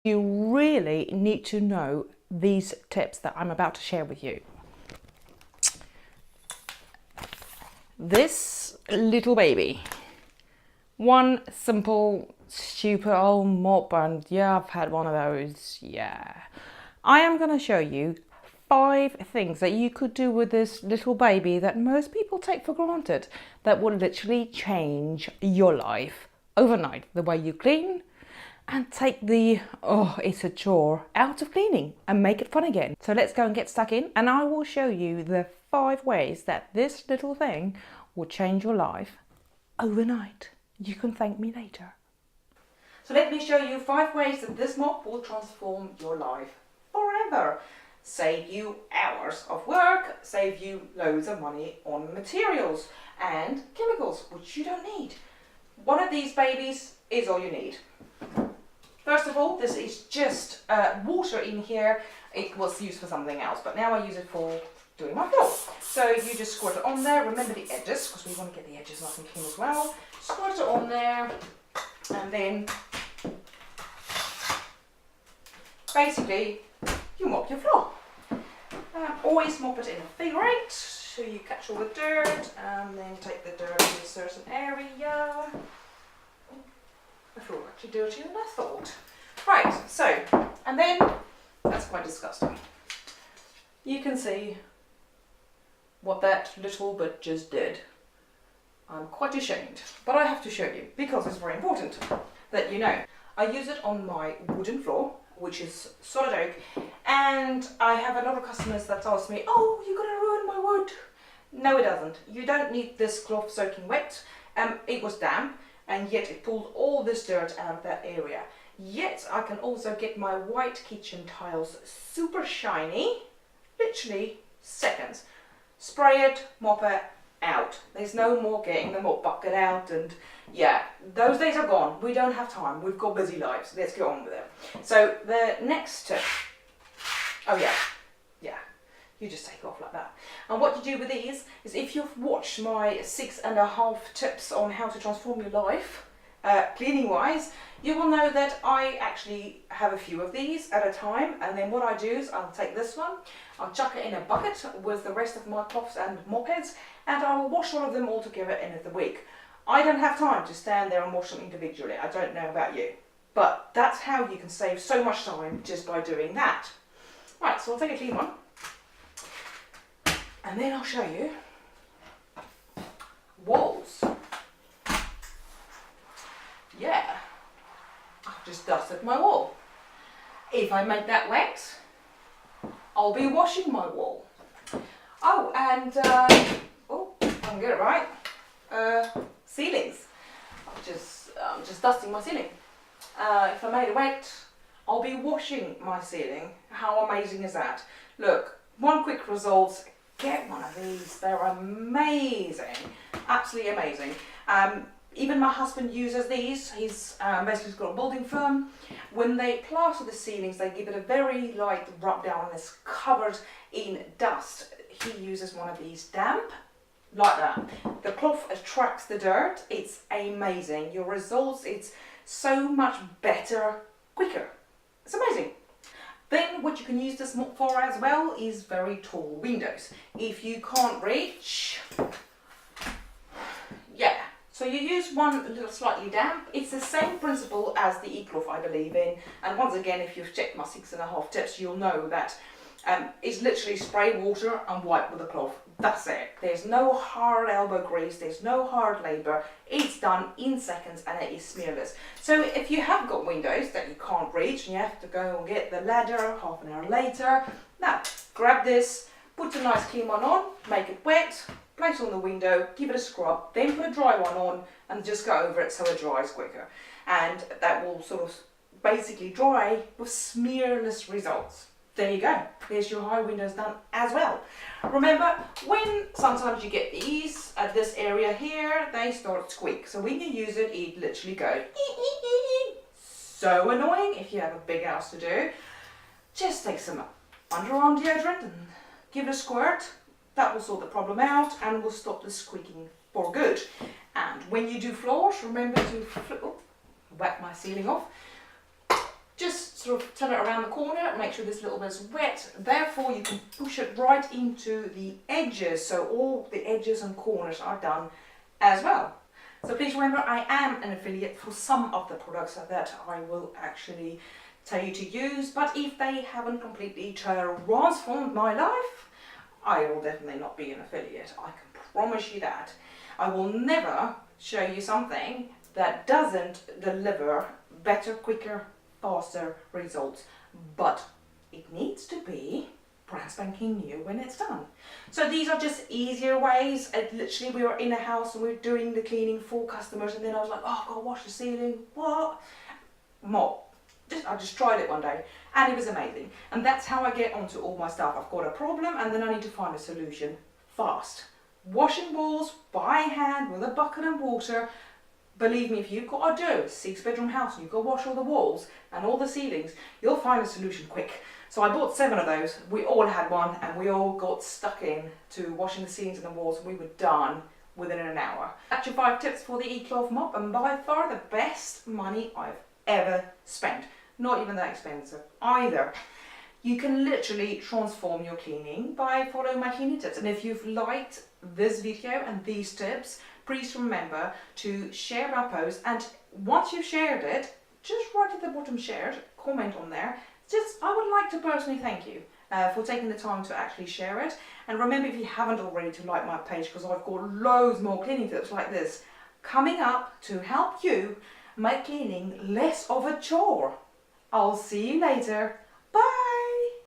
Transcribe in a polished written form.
You really need to know these tips that I'm about to share with you. This little baby, one simple stupid old mop, and yeah, I've had one of those, yeah. I am going to show you 5 things that you could do with this little baby that most people take for granted that will literally change your life overnight. The way you clean and take the, oh, it's a chore out of cleaning and make it fun again. So let's go and get stuck in, and I will show you the 5 ways that this little thing will change your life overnight. You can thank me later. So let me show you 5 ways that this mop will transform your life forever. Save you hours of work, save you loads of money on materials and chemicals, which you don't need. One of these babies is all you need. First of all, this is just water in here. It was used for something else, but now I use it for doing my floor. So you just squirt it on there. Remember the edges, because we want to get the edges nice and clean as well. Squirt it on there, and then basically you mop your floor. Always mop it in a figure 8, so you catch all the dirt, and then take the dirt to a certain area. I feel actually dirtier than I thought. Right, so, and then, that's quite disgusting. You can see what that little bit just did. I'm quite ashamed, but I have to show you, because it's very important that you know. I use it on my wooden floor, which is solid oak, and I have a lot of customers that ask me, oh, you're going to ruin my wood. No, it doesn't. You don't need this cloth soaking wet. It was damp, and yet it pulled all this dirt out of that area. Yet I can also get my white kitchen tiles super shiny, literally seconds. Spray it, mop it, out. There's no more getting the mop bucket out, and yeah, those days are gone. We don't have time. We've got busy lives. Let's get on with it. So the next tip, oh yeah, you just take it off like that. And what you do with these is, if you've watched my 6.5 tips on how to transform your life, cleaning wise, you will know that I actually have a few of these at a time, and then what I do is I'll take this one, I'll chuck it in a bucket with the rest of my cloths and mop heads, and I will wash all of them all together in the week. I don't have time to stand there and wash them individually. I don't know about you, but that's how you can save so much time just by doing that. Right, so I'll take a clean one, and then I'll show you walls. Yeah, I've just dusted my wall. If I make that wet, I'll be washing my wall. Oh, and oh, I can get it right. Ceilings. I'm just dusting my ceiling. If I made it wet, I'll be washing my ceiling. How amazing is that? Look, one quick result. Get one of these. They're amazing. Absolutely amazing. Even my husband uses these. He's basically got a building firm. When they plaster the ceilings, they give it a very light rub down, and it's covered in dust. He uses one of these damp, like that. The cloth attracts the dirt. It's amazing. Your results, it's so much better, quicker. It's amazing. Then what you can use this mop for as well is very tall windows. If you can't reach, yeah. So you use one a little slightly damp. It's the same principle as the e-cloth, I believe in. And once again, if you've checked my 6.5 tips, you'll know that it's literally spray water and wipe with a cloth. That's it. There's no hard elbow grease. There's no hard labour. It's done in seconds, and it is smearless. So if you have got windows that you can't reach and you have to go and get the ladder half an hour later, now grab this, put a nice clean one on, make it wet, place it on the window, give it a scrub, then put a dry one on and just go over it so it dries quicker. And that will sort of basically dry with smearless results. There you go. There's your high windows done as well. Remember, when sometimes you get these at this area here, they start to squeak. So when you use it, it literally goes so annoying if you have a big house to do. Just take some underarm deodorant and give it a squirt. That will sort the problem out and will stop the squeaking for good. And when you do floors, remember to whack my ceiling off. Just sort of turn it around the corner, make sure this little bit is wet. Therefore, you can push it right into the edges, so all the edges and corners are done as well. So please remember, I am an affiliate for some of the products that I will actually tell you to use, but if they haven't completely transformed my life, I will definitely not be an affiliate. I can promise you that. I will never show you something that doesn't deliver better, quicker, faster results, but it needs to be brand spanking new when it's done. So these are just easier ways. Literally, we were in a house and we were doing the cleaning for customers, and then I was like, oh, I've got to wash the ceiling. What? Mop. I just tried it one day and it was amazing. And that's how I get onto all my stuff. I've got a problem and then I need to find a solution fast. Washing walls by hand with a bucket and water. Believe me, if you've got to do a 6-bedroom house and you've got to wash all the walls and all the ceilings, you'll find a solution quick. So I bought 7 of those. We all had one and we all got stuck in to washing the ceilings and the walls, and we were done within an hour. That's your 5 tips for the e-cloth mop, and by far the best money I've ever spent. Not even that expensive either. You can literally transform your cleaning by following my cleaning tips. And if you've liked this video and these tips, please remember to share my post. And once you've shared it, just write at the bottom shared, comment on there. I would like to personally thank you for taking the time to actually share it. And remember, if you haven't already, to like my page, because I've got loads more cleaning tips like this coming up to help you make cleaning less of a chore. I'll see you later. Bye!